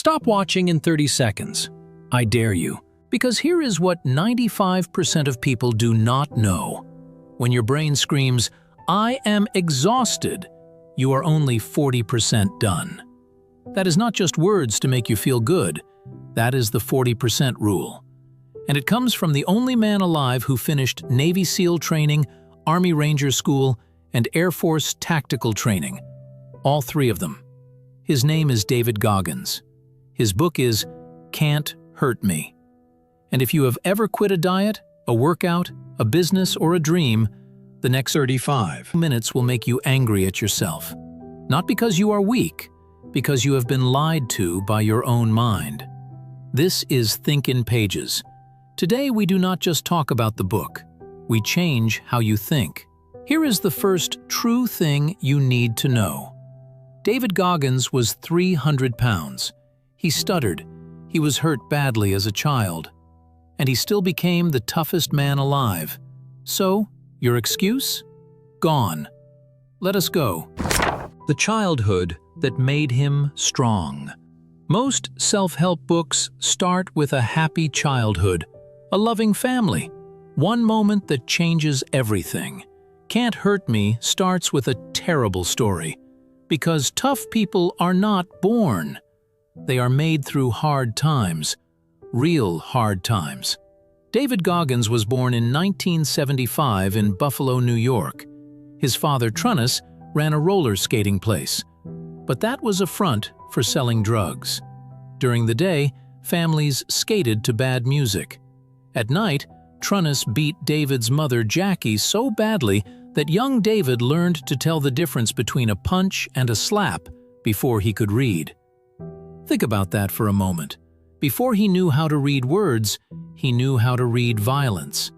Stop watching in 30 seconds. I dare you. Because here is what 95% of people do not know. When your brain screams, "I am exhausted," you are only 40% done. That is not just words to make you feel good. That is the 40% rule. And it comes from the only man alive who finished Navy SEAL training, Army Ranger School, and Air Force tactical training. All three of them. His name is David Goggins. His book is Can't Hurt Me. And if you have ever quit a diet, a workout, a business, or a dream, the next 35 minutes will make you angry at yourself. Not because you are weak, because you have been lied to by your own mind. This is Think in Pages. Today we do not just talk about the book, we change how you think. Here is the first true thing you need to know. David Goggins was 300 pounds. He stuttered. He was hurt badly as a child. And he still became the toughest man alive. So, your excuse? Gone. Let us go. The childhood that made him strong. Most self-help books start with a happy childhood, a loving family, one moment that changes everything. Can't Hurt Me starts with a terrible story, because tough people are not born. They are made through hard times, real hard times. David Goggins was born in 1975 in Buffalo, New York. His father, Toughness, ran a roller skating place, but that was a front for selling drugs. During the day, families skated to bad music. At night, Toughness beat David's mother, Jackie, so badly that young David learned to tell the difference between a punch and a slap before he could read. Think about that for a moment. Before he knew how to read words, he knew how to read violence.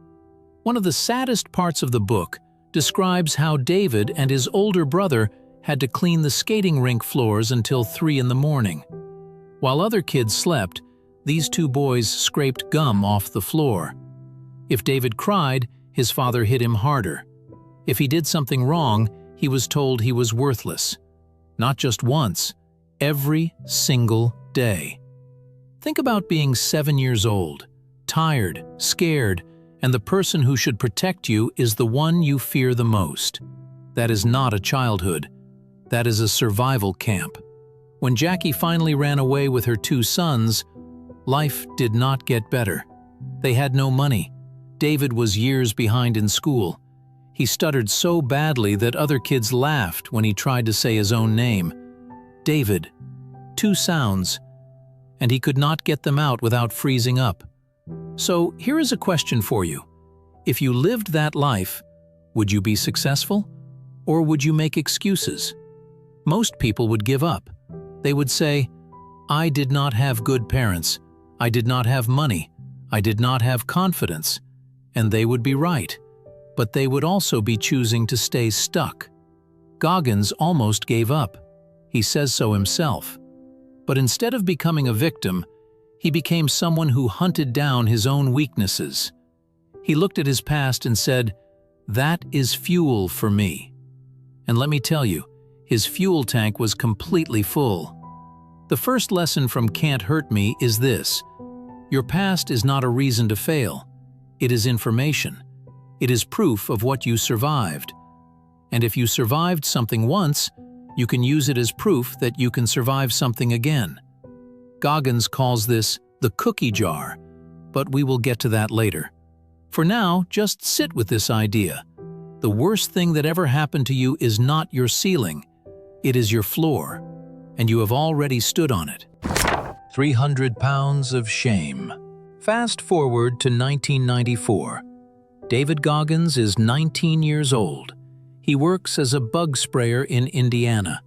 One of the saddest parts of the book describes how David and his older brother had to clean the skating rink floors until 3 in the morning. While other kids slept, these two boys scraped gum off the floor. If David cried, his father hit him harder. If he did something wrong, he was told he was worthless. Not just once, every single day. Think about being 7 years old, tired, scared, and the person who should protect you is the one you fear the most. That is not a childhood. That is a survival camp. When Jackie finally ran away with her 2 sons, life did not get better. They had no money. David was years behind in school. He stuttered so badly that other kids laughed when he tried to say his own name. David. 2 sounds. And he could not get them out without freezing up. So here is a question for you. If you lived that life, would you be successful? Or would you make excuses? Most people would give up. They would say, "I did not have good parents. I did not have money. I did not have confidence." And they would be right. But they would also be choosing to stay stuck. Goggins almost gave up. He says so himself. But instead of becoming a victim, he became someone who hunted down his own weaknesses. He looked at his past and said, "That is fuel for me." And let me tell you, his fuel tank was completely full. The first lesson from Can't Hurt Me is this: your past is not a reason to fail. It is information. It is proof of what you survived. And if you survived something once, you can use it as proof that you can survive something again. Goggins calls this the cookie jar, but we will get to that later. For now, just sit with this idea. The worst thing that ever happened to you is not your ceiling. It is your floor, and you have already stood on it. 300 pounds of shame. Fast forward to 1994. David Goggins is 19 years old. He works as a bug sprayer in Indiana.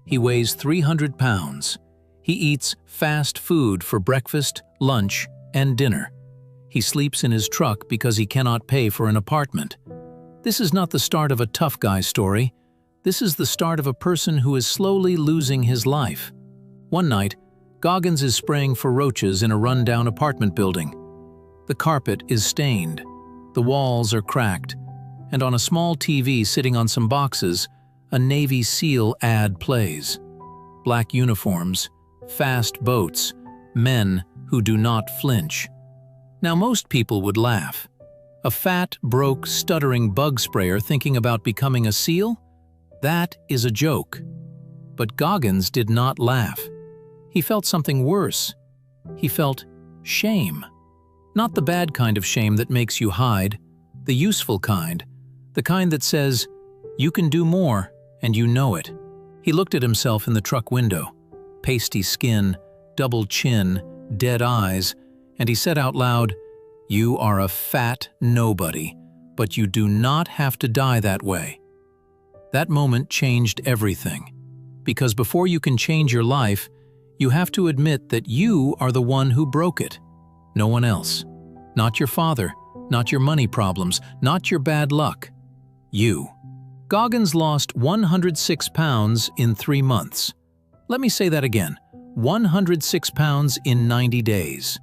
He weighs 300 pounds. He eats fast food for breakfast, lunch, and dinner. He sleeps in his truck because he cannot pay for an apartment. This is not the start of a tough guy story. This is the start of a person who is slowly losing his life. One night, Goggins is spraying for roaches in a run-down apartment building. The carpet is stained. The walls are cracked. And on a small TV sitting on some boxes, a Navy SEAL ad plays. Black uniforms, fast boats, men who do not flinch. Now most people would laugh. A fat, broke, stuttering bug sprayer thinking about becoming a SEAL? That is a joke. But Goggins did not laugh. He felt something worse. He felt shame. Not the bad kind of shame that makes you hide, the useful kind, the kind that says, you can do more, and you know it. He looked at himself in the truck window, pasty skin, double chin, dead eyes, and he said out loud, "You are a fat nobody, but you do not have to die that way." That moment changed everything, because before you can change your life, you have to admit that you are the one who broke it, no one else. Not your father, not your money problems, not your bad luck. You. Goggins lost 106 pounds in 3 months. Let me say that again, 106 pounds in 90 days.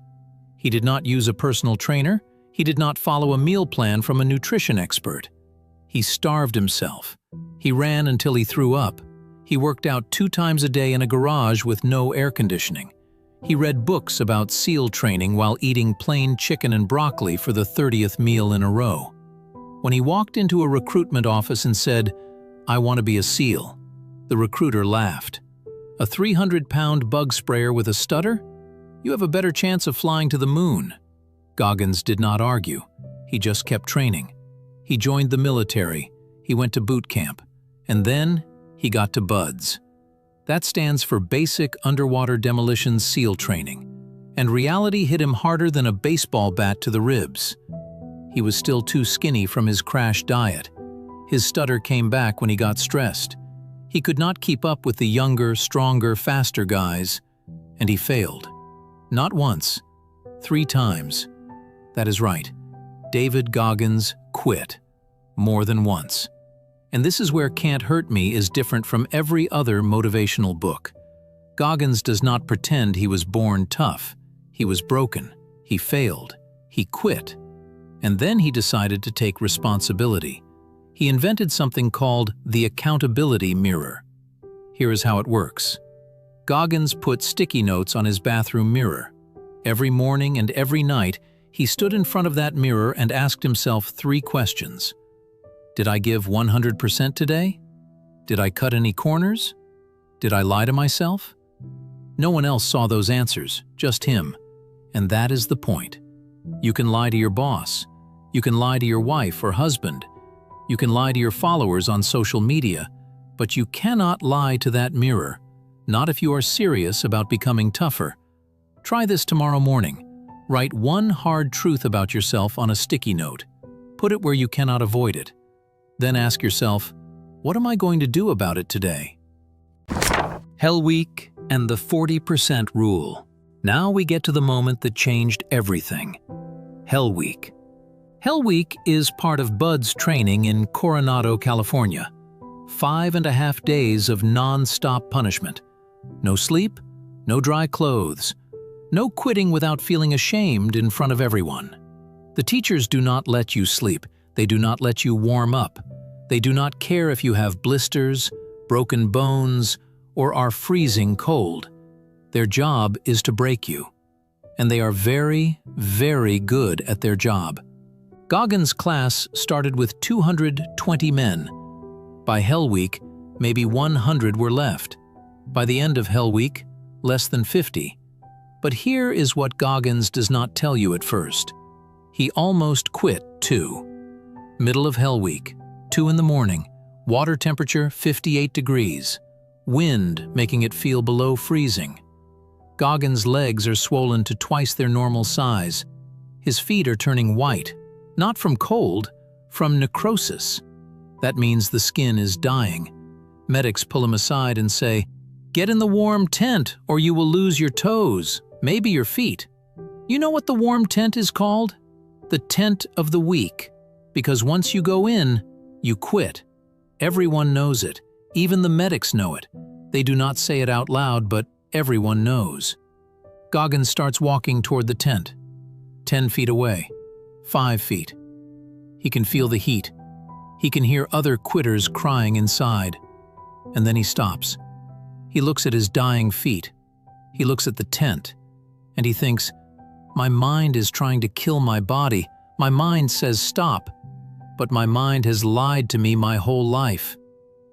He did not use a personal trainer. He did not follow a meal plan from a nutrition expert. He starved himself. He ran until he threw up. He worked out 2 times a day in a garage with no air conditioning. He read books about SEAL training while eating plain chicken and broccoli for the 30th meal in a row. When he walked into a recruitment office and said, "I want to be a SEAL," the recruiter laughed. A 300-pound bug sprayer with a stutter? You have a better chance of flying to the moon. Goggins did not argue. He just kept training. He joined the military. He went to boot camp. And then he got to BUDS. That stands for Basic Underwater Demolition SEAL Training. And reality hit him harder than a baseball bat to the ribs. He was still too skinny from his crash diet. His stutter came back when he got stressed. He could not keep up with the younger, stronger, faster guys, and he failed. Not once, 3 times. That is right. David Goggins quit. More than once. And this is where Can't Hurt Me is different from every other motivational book. Goggins does not pretend he was born tough. He was broken. He failed. He quit. And then he decided to take responsibility. He invented something called the accountability mirror. Here is how it works. Goggins put sticky notes on his bathroom mirror. Every morning and every night, he stood in front of that mirror and asked himself 3 questions. Did I give 100% today? Did I cut any corners? Did I lie to myself? No one else saw those answers, just him. And that is the point. You can lie to your boss. You can lie to your wife or husband. You can lie to your followers on social media, but you cannot lie to that mirror, not if you are serious about becoming tougher. Try this tomorrow morning. Write 1 hard truth about yourself on a sticky note. Put it where you cannot avoid it. Then ask yourself, what am I going to do about it today? Hell Week and the 40% rule. Now we get to the moment that changed everything. Hell Week. Hell Week is part of BUDS training in Coronado, California. 5.5 days of non-stop punishment. No sleep, no dry clothes, no quitting without feeling ashamed in front of everyone. The teachers do not let you sleep. They do not let you warm up. They do not care if you have blisters, broken bones, or are freezing cold. Their job is to break you. And they are very, very good at their job. Goggins' class started with 220 men. By Hell Week, maybe 100 were left. By the end of Hell Week, less than 50. But here is what Goggins does not tell you at first. He almost quit, too. Middle of Hell Week, 2 in the morning, water temperature 58 degrees, wind making it feel below freezing. Goggins' legs are swollen to twice their normal size. His feet are turning white, not from cold, from necrosis. That means the skin is dying. Medics pull him aside and say, "Get in the warm tent or you will lose your toes, maybe your feet." You know what the warm tent is called? The tent of the weak. Because once you go in, you quit. Everyone knows it. Even the medics know it. They do not say it out loud, but everyone knows. Goggins starts walking toward the tent. 10 feet away. 5 feet. He can feel the heat. He can hear other quitters crying inside. And then he stops. He looks at his dying feet. He looks at the tent, and he thinks, "My mind is trying to kill my body. My mind says stop, but my mind has lied to me my whole life."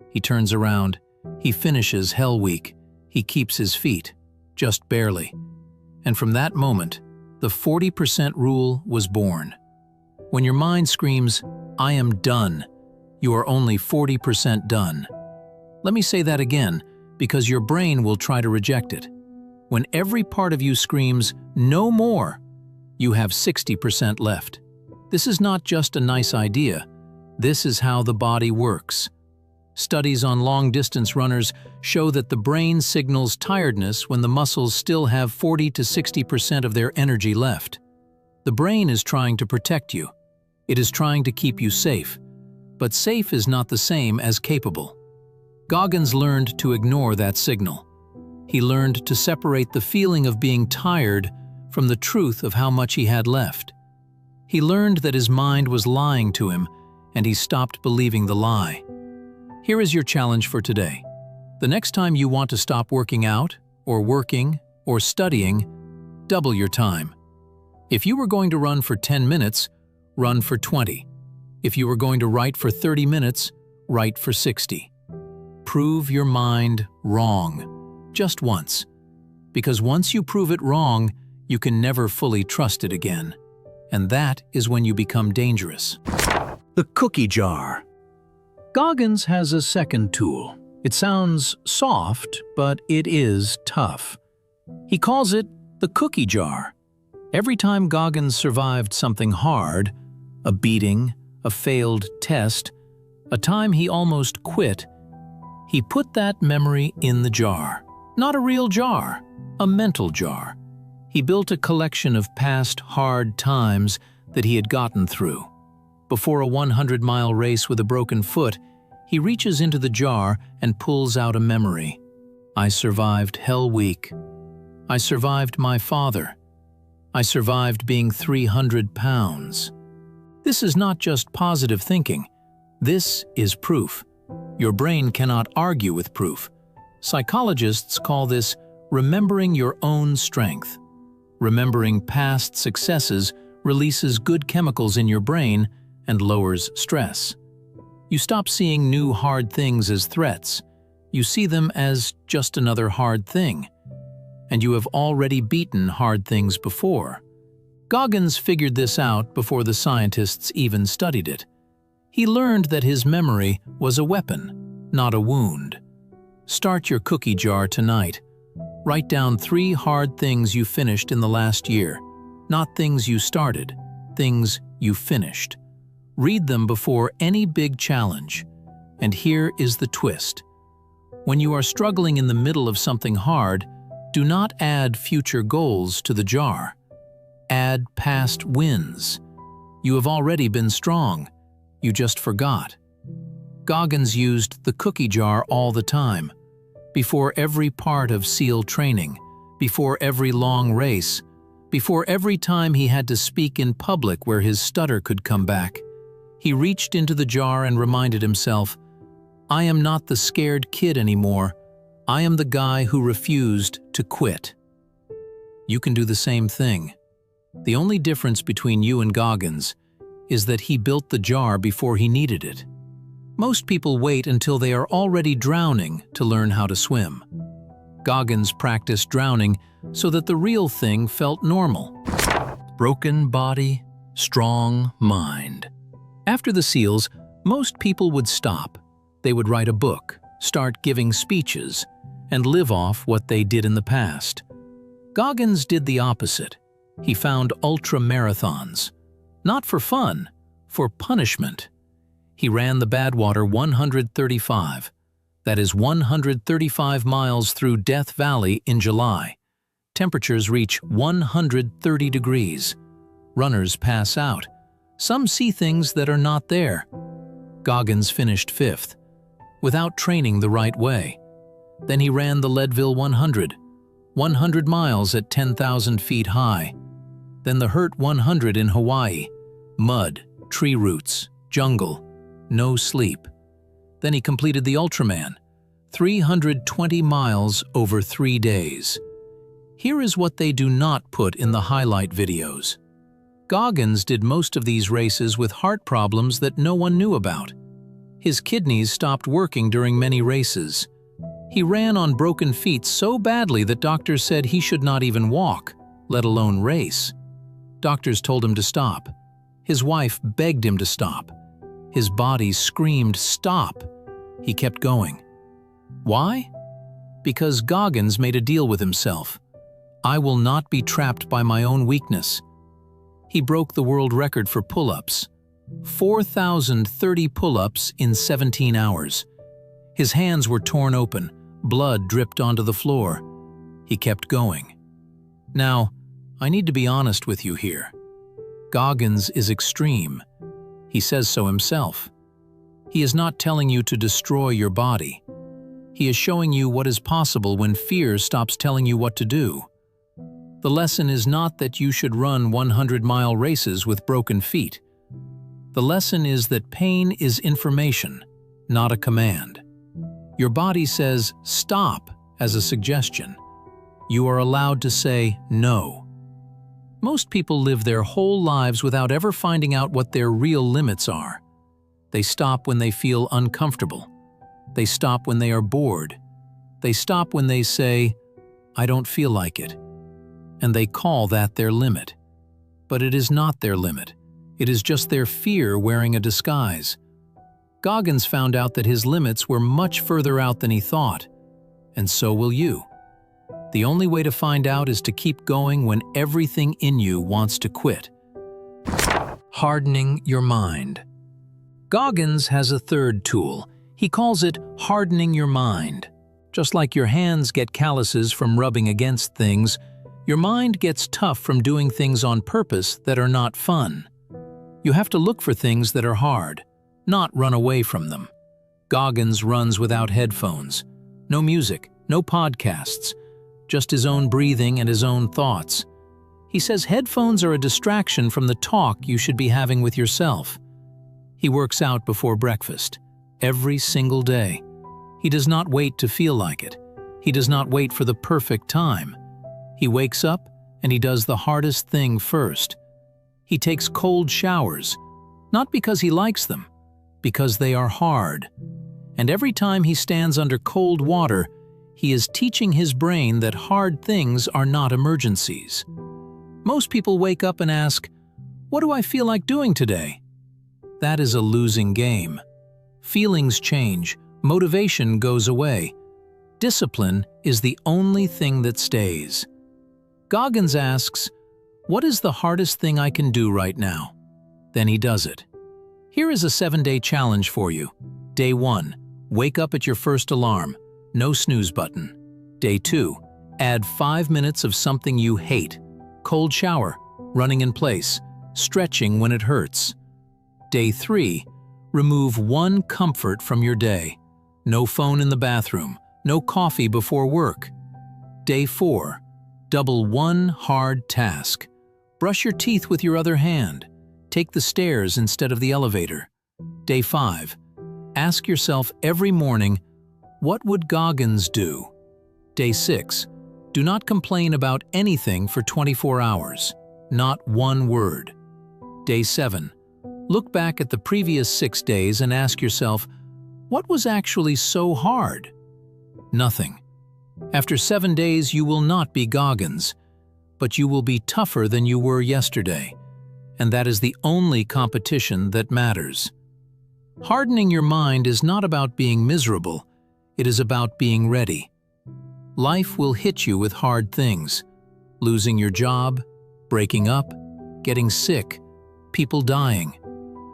He turns around. He finishes Hell Week. He keeps his feet, just barely. And from that moment, the 40% rule was born. When your mind screams, "I am done," you are only 40% done. Let me say that again, because your brain will try to reject it. When every part of you screams, "No more," you have 60% left. This is not just a nice idea. This is how the body works. Studies on long-distance runners show that the brain signals tiredness when the muscles still have 40 to 60% of their energy left. The brain is trying to protect you. It is trying to keep you safe. But safe is not the same as capable. Goggins learned to ignore that signal. He learned to separate the feeling of being tired from the truth of how much he had left. He learned that his mind was lying to him, and he stopped believing the lie. Here is your challenge for today. The next time you want to stop working out, or working, or studying, double your time. If you were going to run for 10 minutes, run for 20. If you were going to write for 30 minutes, write for 60. Prove your mind wrong, just once. Because once you prove it wrong, you can never fully trust it again. And that is when you become dangerous. The cookie jar. Goggins has a second tool. It sounds soft, but it is tough. He calls it the cookie jar. Every time Goggins survived something hard, a beating, a failed test, a time he almost quit, he put that memory in the jar. Not a real jar, a mental jar. He built a collection of past hard times that he had gotten through. Before a 100-mile race with a broken foot, he reaches into the jar and pulls out a memory. I survived Hell Week. I survived my father. I survived being 300 pounds. This is not just positive thinking. This is proof. Your brain cannot argue with proof. Psychologists call this remembering your own strength. Remembering past successes releases good chemicals in your brain and lowers stress. You stop seeing new hard things as threats. You see them as just another hard thing. And you have already beaten hard things before. Goggins figured this out before the scientists even studied it. He learned that his memory was a weapon, not a wound. Start your cookie jar tonight. Write down 3 hard things you finished in the last year. Not things you started, things you finished. Read them before any big challenge. And here is the twist. When you are struggling in the middle of something hard, do not add future goals to the jar. Add past wins. You have already been strong. You just forgot. Goggins used the cookie jar all the time. Before every part of SEAL training, before every long race, before every time he had to speak in public where his stutter could come back. He reached into the jar and reminded himself, I am not the scared kid anymore. I am the guy who refused to quit. You can do the same thing. The only difference between you and Goggins is that he built the jar before he needed it. Most people wait until they are already drowning to learn how to swim. Goggins practiced drowning so that the real thing felt normal. Broken body, strong mind. After the SEALs, most people would stop. They would write a book, start giving speeches, and live off what they did in the past. Goggins did the opposite. He found ultra-marathons. Not for fun, for punishment. He ran the Badwater 135. That is 135 miles through Death Valley in July. Temperatures reach 130 degrees. Runners pass out. Some see things that are not there. Goggins finished 5th, without training the right way. Then he ran the Leadville 100 miles at 10,000 feet high. Then the Hurt 100 in Hawaii, mud, tree roots, jungle, no sleep. Then he completed the Ultraman, 320 miles over 3 days. Here is what they do not put in the highlight videos. Goggins did most of these races with heart problems that no one knew about. His kidneys stopped working during many races. He ran on broken feet so badly that doctors said he should not even walk, let alone race. Doctors told him to stop. His wife begged him to stop. His body screamed, "Stop!" He kept going. Why? Because Goggins made a deal with himself. I will not be trapped by my own weakness. He broke the world record for pull-ups. 4,030 pull-ups in 17 hours. His hands were torn open, blood dripped onto the floor. He kept going. Now, I need to be honest with you here. Goggins is extreme. He says so himself. He is not telling you to destroy your body. He is showing you what is possible when fear stops telling you what to do. The lesson is not that you should run 100-mile races with broken feet. The lesson is that pain is information, not a command. Your body says "stop" as a suggestion. You are allowed to say no. Most people live their whole lives without ever finding out what their real limits are. They stop when they feel uncomfortable. They stop when they are bored. They stop when they say, "I don't feel like it." And they call that their limit. But it is not their limit. It is just their fear wearing a disguise. Goggins found out that his limits were much further out than he thought, and so will you. The only way to find out is to keep going when everything in you wants to quit. Hardening your mind. Goggins has a third tool. He calls it hardening your mind. Just like your hands get calluses from rubbing against things, your mind gets tough from doing things on purpose that are not fun. You have to look for things that are hard, not run away from them. Goggins runs without headphones. No music, no podcasts, just his own breathing and his own thoughts. He says headphones are a distraction from the talk you should be having with yourself. He works out before breakfast, every single day. He does not wait to feel like it. He does not wait for the perfect time. He wakes up and he does the hardest thing first. He takes cold showers, not because he likes them, because they are hard. And every time he stands under cold water, he is teaching his brain that hard things are not emergencies. Most people wake up and ask, "What do I feel like doing today?" That is a losing game. Feelings change, motivation goes away. Discipline is the only thing that stays. Goggins asks, "What is the hardest thing I can do right now?" Then he does it. Here is a 7-day challenge for you. Day 1, wake up at your first alarm, no snooze button. Day 2, add 5 minutes of something you hate, cold shower, running in place, stretching when it hurts. Day 3, remove one comfort from your day. No phone in the bathroom, no coffee before work. Day 4, double one hard task. Brush your teeth with your other hand. Take the stairs instead of the elevator. Day 5, ask yourself every morning, what would Goggins do? Day 6, do not complain about anything for 24 hours, not one word. Day 7, look back at the previous 6 days and ask yourself, what was actually so hard? Nothing. After 7 days, you will not be Goggins, but you will be tougher than you were yesterday, and that is the only competition that matters. Hardening your mind is not about being miserable, it is about being ready. Life will hit you with hard things: losing your job, breaking up, getting sick, people dying.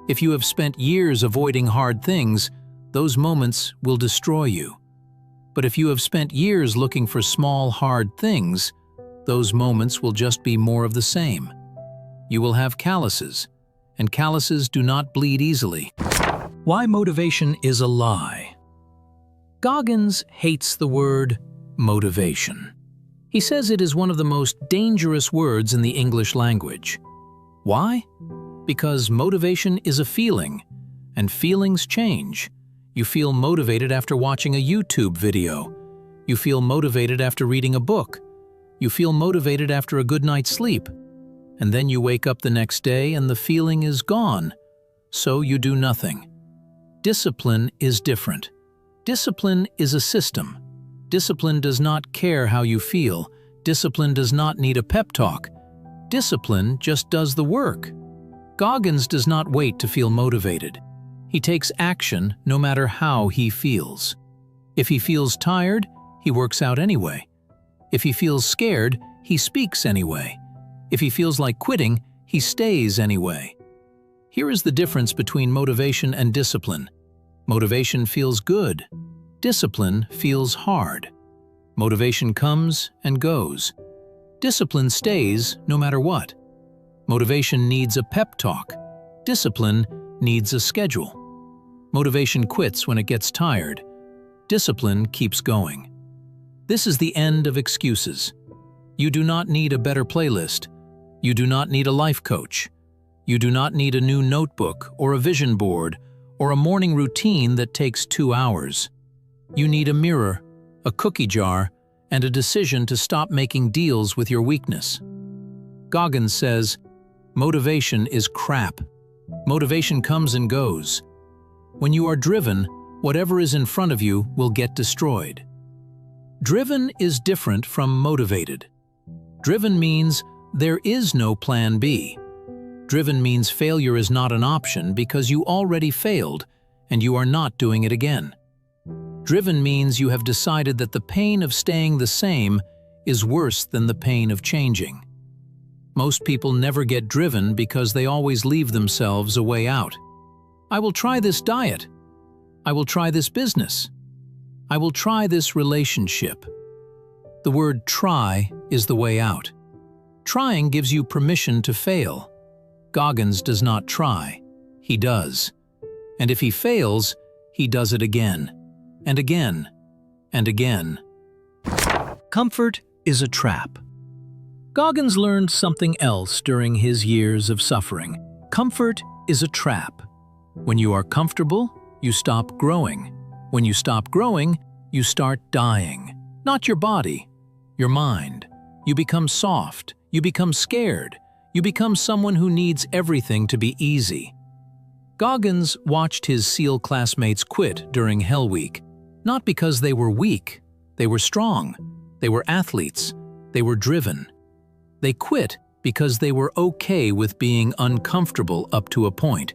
If you have spent years avoiding hard things, those moments will destroy you. But if you have spent years looking for small, hard things, those moments will just be more of the same. You will have calluses, and calluses do not bleed easily. Why motivation is a lie. Goggins hates the word motivation. He says it is one of the most dangerous words in the English language. Why? Because motivation is a feeling, and feelings change. You feel motivated after watching a YouTube video. You feel motivated after reading a book. You feel motivated after a good night's sleep. And then you wake up the next day and the feeling is gone. So you do nothing. Discipline is different. Discipline is a system. Discipline does not care how you feel. Discipline does not need a pep talk. Discipline just does the work. Goggins does not wait to feel motivated. He takes action no matter how he feels. If he feels tired, he works out anyway. If he feels scared, he speaks anyway. If he feels like quitting, he stays anyway. Here is the difference between motivation and discipline. Motivation feels good. Discipline feels hard. Motivation comes and goes. Discipline stays no matter what. Motivation needs a pep talk. Discipline needs a schedule. Motivation quits when it gets tired. Discipline keeps going. This is the end of excuses. You do not need a better playlist. You do not need a life coach. You do not need a new notebook or a vision board or a morning routine that takes 2 hours. You need a mirror, a cookie jar, and a decision to stop making deals with your weakness. Goggins says, motivation is crap. Motivation comes and goes. When you are driven, whatever is in front of you will get destroyed. Driven is different from motivated. Driven means there is no plan B. Driven means failure is not an option because you already failed and you are not doing it again. Driven means you have decided that the pain of staying the same is worse than the pain of changing. Most people never get driven because they always leave themselves a way out. I will try this diet. I will try this business. I will try this relationship. The word try is the way out. Trying gives you permission to fail. Goggins does not try. He does. And if he fails, he does it again, and again, and again. Comfort is a trap. Goggins learned something else during his years of suffering. Comfort is a trap. When you are comfortable, you stop growing. When you stop growing, you start dying. Not your body, your mind. You become soft. You become scared. You become someone who needs everything to be easy. Goggins watched his SEAL classmates quit during Hell Week, not because they were weak. They were strong. They were athletes. They were driven. They quit because they were okay with being uncomfortable up to a point.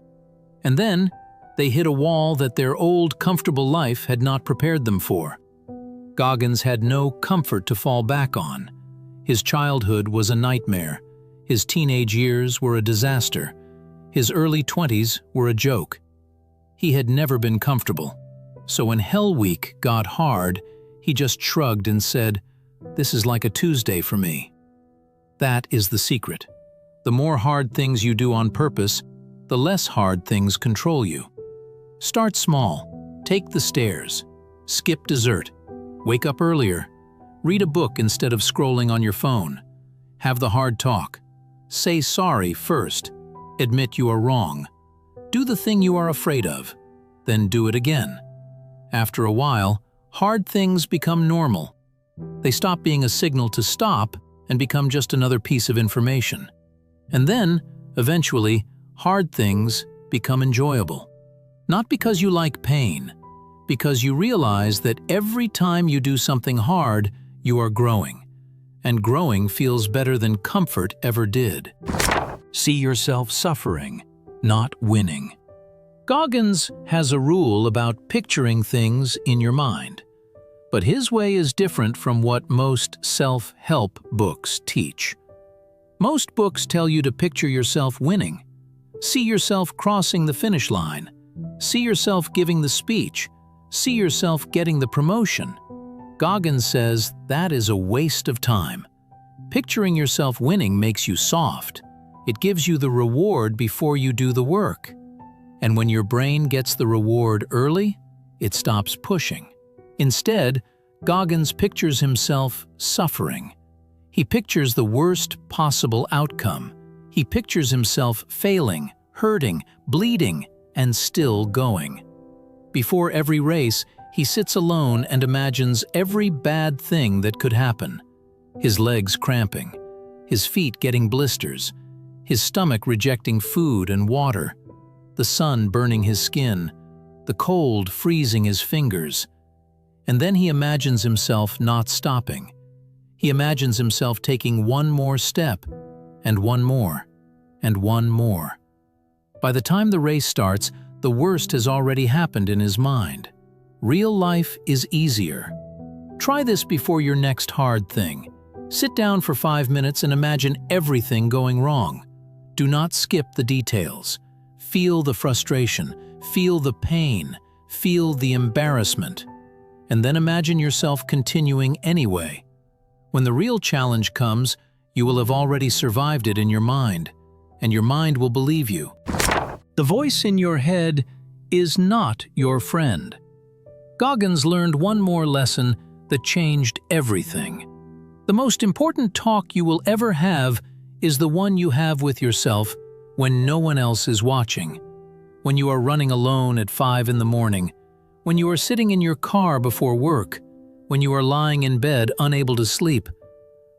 And then, they hit a wall that their old, comfortable life had not prepared them for. Goggins had no comfort to fall back on. His childhood was a nightmare. His teenage years were a disaster. His early 20s were a joke. He had never been comfortable. So when Hell Week got hard, he just shrugged and said, "This is like a Tuesday for me." That is the secret. The more hard things you do on purpose, the less hard things control you. Start small. Take the stairs. Skip dessert. Wake up earlier. Read a book instead of scrolling on your phone. Have the hard talk. Say sorry first. Admit you are wrong. Do the thing you are afraid of. Then do it again. After a while, hard things become normal. They stop being a signal to stop and become just another piece of information. And then, eventually, hard things become enjoyable. Not because you like pain, because you realize that every time you do something hard, you are growing. And growing feels better than comfort ever did. See yourself suffering, not winning. Goggins has a rule about picturing things in your mind. But his way is different from what most self-help books teach. Most books tell you to picture yourself winning. See yourself crossing the finish line. See yourself giving the speech. See yourself getting the promotion. Goggins says that is a waste of time. Picturing yourself winning makes you soft. It gives you the reward before you do the work. And when your brain gets the reward early, it stops pushing. Instead, Goggins pictures himself suffering. He pictures the worst possible outcome. He pictures himself failing, hurting, bleeding, and still going. Before every race, he sits alone and imagines every bad thing that could happen. his legs cramping, his feet getting blisters, his stomach rejecting food and water, the sun burning his skin, the cold freezing his fingers. And then he imagines himself not stopping. He imagines himself taking one more step, and one more, and one more. By the time the race starts, the worst has already happened in his mind. Real life is easier. Try this before your next hard thing. Sit down for 5 minutes and imagine everything going wrong. Do not skip the details. Feel the frustration, feel the pain, feel the embarrassment, and then imagine yourself continuing anyway. When the real challenge comes, you will have already survived it in your mind, and your mind will believe you. The voice in your head is not your friend. Goggins learned one more lesson that changed everything. The most important talk you will ever have is the one you have with yourself when no one else is watching. When you are running alone at 5 in the morning, when you are sitting in your car before work, when you are lying in bed unable to sleep.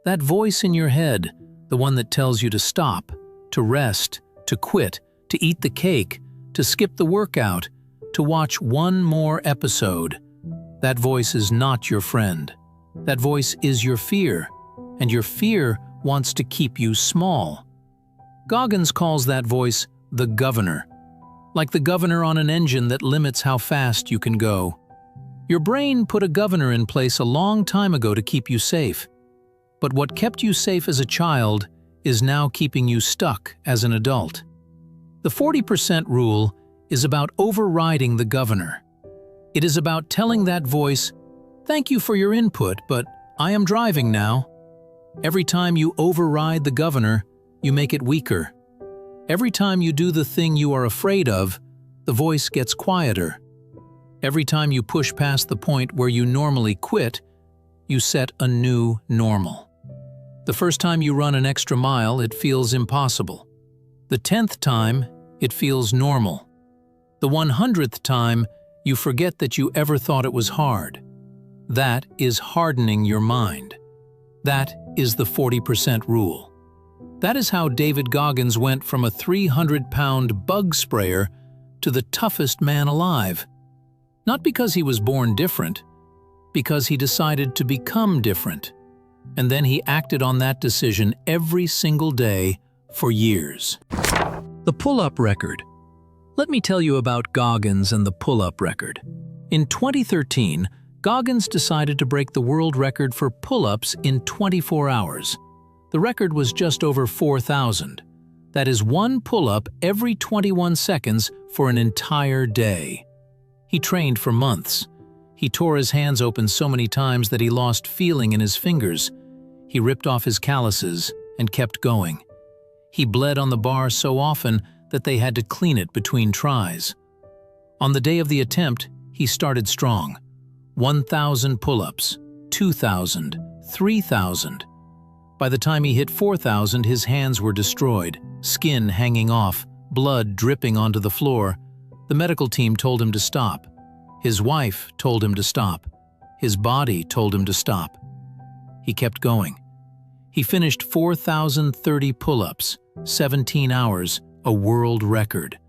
That voice in your head, the one that tells you to stop, to rest, to quit, to eat the cake, to skip the workout, to watch one more episode. That voice is not your friend. That voice is your fear, and your fear wants to keep you small. Goggins calls that voice the governor, like the governor on an engine that limits how fast you can go. Your brain put a governor in place a long time ago to keep you safe. But what kept you safe as a child is now keeping you stuck as an adult. The 40% rule is about overriding the governor. It is about telling that voice, "Thank you for your input, but I am driving now." Every time you override the governor, you make it weaker. Every time you do the thing you are afraid of, the voice gets quieter. Every time you push past the point where you normally quit, you set a new normal. The first time you run an extra mile, it feels impossible. The 10th time, it feels normal. The 100th time, you forget that you ever thought it was hard. That is hardening your mind. That is the 40% rule. That is how David Goggins went from a 300-pound bug sprayer to the toughest man alive. Not because he was born different, because he decided to become different. And then he acted on that decision every single day for years. The pull-up record. Let me tell you about Goggins and the pull-up record. In 2013, Goggins decided to break the world record for pull-ups in 24 hours. The record was just over 4,000. That is one pull-up every 21 seconds for an entire day. He trained for months. He tore his hands open so many times that he lost feeling in his fingers. He ripped off his calluses and kept going. He bled on the bar so often that they had to clean it between tries. On the day of the attempt, he started strong. 1,000 pull-ups, 2,000, 3,000. By the time he hit 4,000, his hands were destroyed, skin hanging off, blood dripping onto the floor. The medical team told him to stop. His wife told him to stop. His body told him to stop. He kept going. He finished 4,030 pull-ups, 17 hours, a world record.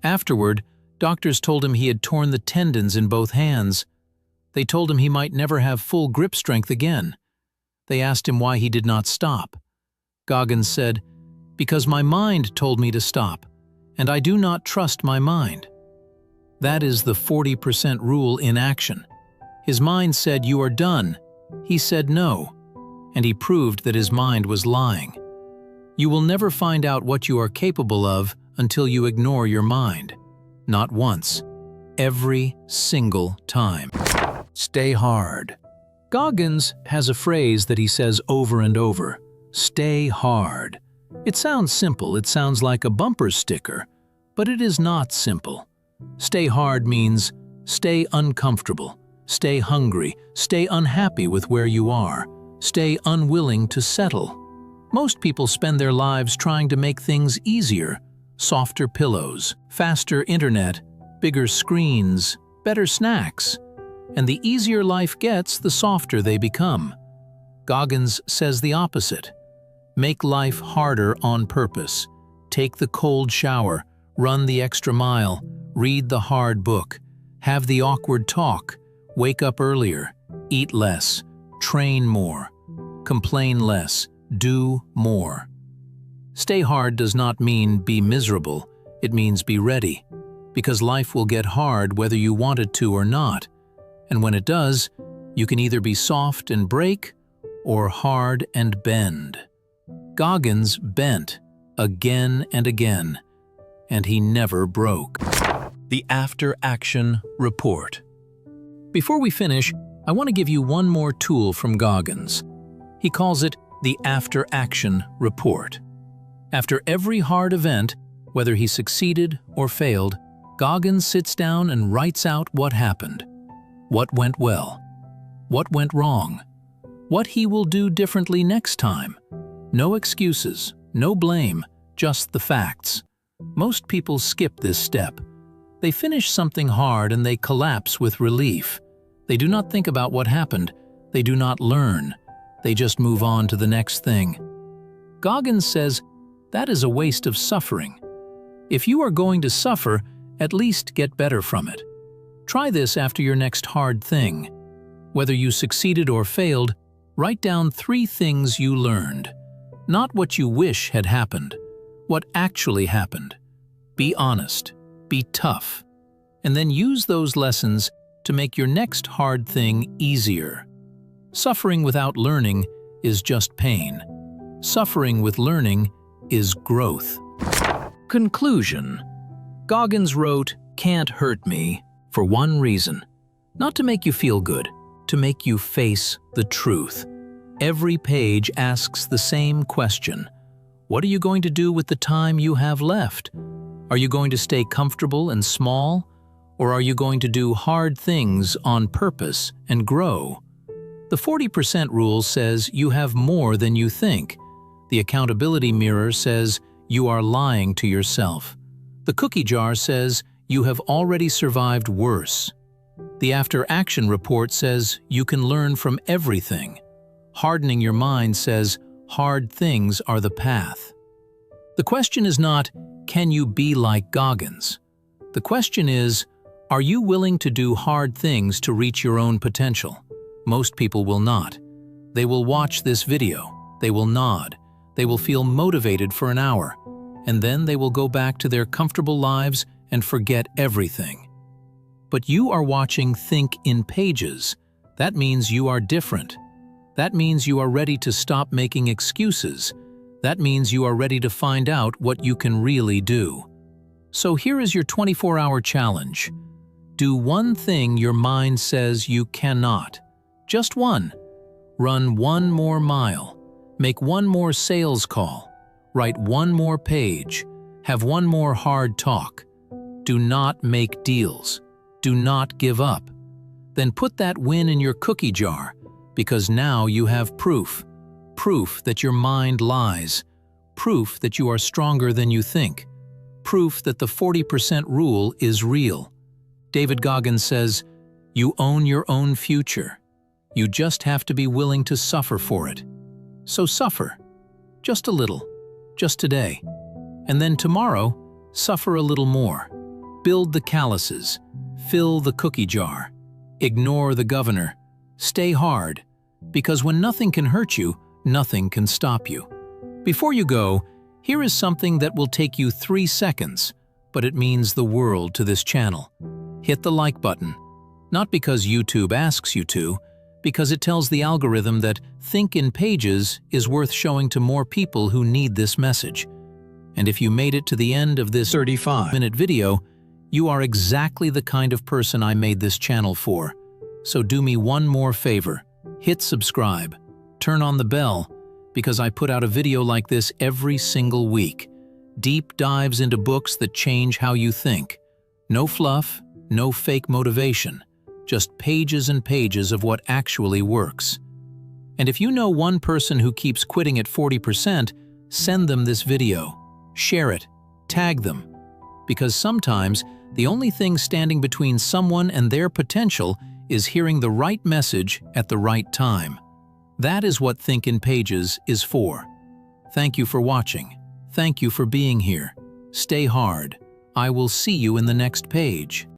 Afterward, doctors told him he had torn the tendons in both hands. They told him he might never have full grip strength again. They asked him why he did not stop. Goggins said, "Because my mind told me to stop, and I do not trust my mind." That is the 40% rule in action. His mind said, "You are done." He said no, and he proved that his mind was lying. You will never find out what you are capable of until you ignore your mind. Not once. Every single time. Stay hard. Goggins has a phrase that he says over and over, "Stay hard." It sounds simple, it sounds like a bumper sticker, but it is not simple. Stay hard means stay uncomfortable, stay hungry, stay unhappy with where you are, stay unwilling to settle. Most people spend their lives trying to make things easier. Softer pillows, faster internet, bigger screens, better snacks. And the easier life gets, the softer they become. Goggins says the opposite. Make life harder on purpose. Take the cold shower, run the extra mile, read the hard book, have the awkward talk, wake up earlier, eat less, train more, complain less, do more. Stay hard does not mean be miserable, it means be ready, because life will get hard whether you want it to or not, and when it does, you can either be soft and break or hard and bend. Goggins bent again and again, and he never broke. The after-action report. Before we finish, I want to give you one more tool from Goggins. He calls it the after-action report. After every hard event, whether he succeeded or failed, Goggins sits down and writes out what happened. What went well? What went wrong? What he will do differently next time? No excuses, no blame, just the facts. Most people skip this step. They finish something hard and they collapse with relief. They do not think about what happened. They do not learn. They just move on to the next thing. Goggins says that is a waste of suffering. If you are going to suffer, at least get better from it. Try this after your next hard thing. Whether you succeeded or failed, write down 3 things you learned. Not what you wish had happened, what actually happened. Be honest, be tough, and then use those lessons to make your next hard thing easier. Suffering without learning is just pain. Suffering with learning is growth. Conclusion. Goggins wrote, "Can't hurt me," for one reason. Not to make you feel good, to make you face the truth. Every page asks the same question. What are you going to do with the time you have left? Are you going to stay comfortable and small? Or are you going to do hard things on purpose and grow? The 40% rule says you have more than you think. The accountability mirror says you are lying to yourself. The cookie jar says you have already survived worse. The after-action report says you can learn from everything. Hardening your mind says hard things are the path. The question is not, can you be like Goggins? The question is, are you willing to do hard things to reach your own potential? Most people will not. They will watch this video. They will nod. They will feel motivated for an hour. And then they will go back to their comfortable lives and forget everything. But you are watching Think in Pages. That means you are different. That means you are ready to stop making excuses. That means you are ready to find out what you can really do. So here is your 24-hour challenge. Do one thing your mind says you cannot. Just one. Run one more mile. Make one more sales call. Write one more page. Have one more hard talk. Do not make deals. Do not give up. Then put that win in your cookie jar, because now you have proof. Proof that your mind lies. Proof that you are stronger than you think. Proof that the 40% rule is real. David Goggins says, you own your own future. You just have to be willing to suffer for it. So suffer. Just a little. Just today. And then tomorrow, suffer a little more. Build the calluses. Fill the cookie jar. Ignore the governor. Stay hard. Because when nothing can hurt you, nothing can stop you. Before you go, here is something that will take you 3 seconds, but it means the world to this channel. Hit the like button. Not because YouTube asks you to, because it tells the algorithm that Think in Pages is worth showing to more people who need this message. And if you made it to the end of this 35-minute video, you are exactly the kind of person I made this channel for. So do me one more favor. Hit subscribe. Turn on the bell, because I put out a video like this every single week. Deep dives into books that change how you think. No fluff, no fake motivation. Just pages and pages of what actually works. And if you know one person who keeps quitting at 40%, send them this video. Share it. Tag them. Because sometimes, the only thing standing between someone and their potential is hearing the right message at the right time. That is what Think in Pages is for. Thank you for watching. Thank you for being here. Stay hard. I will see you in the next page.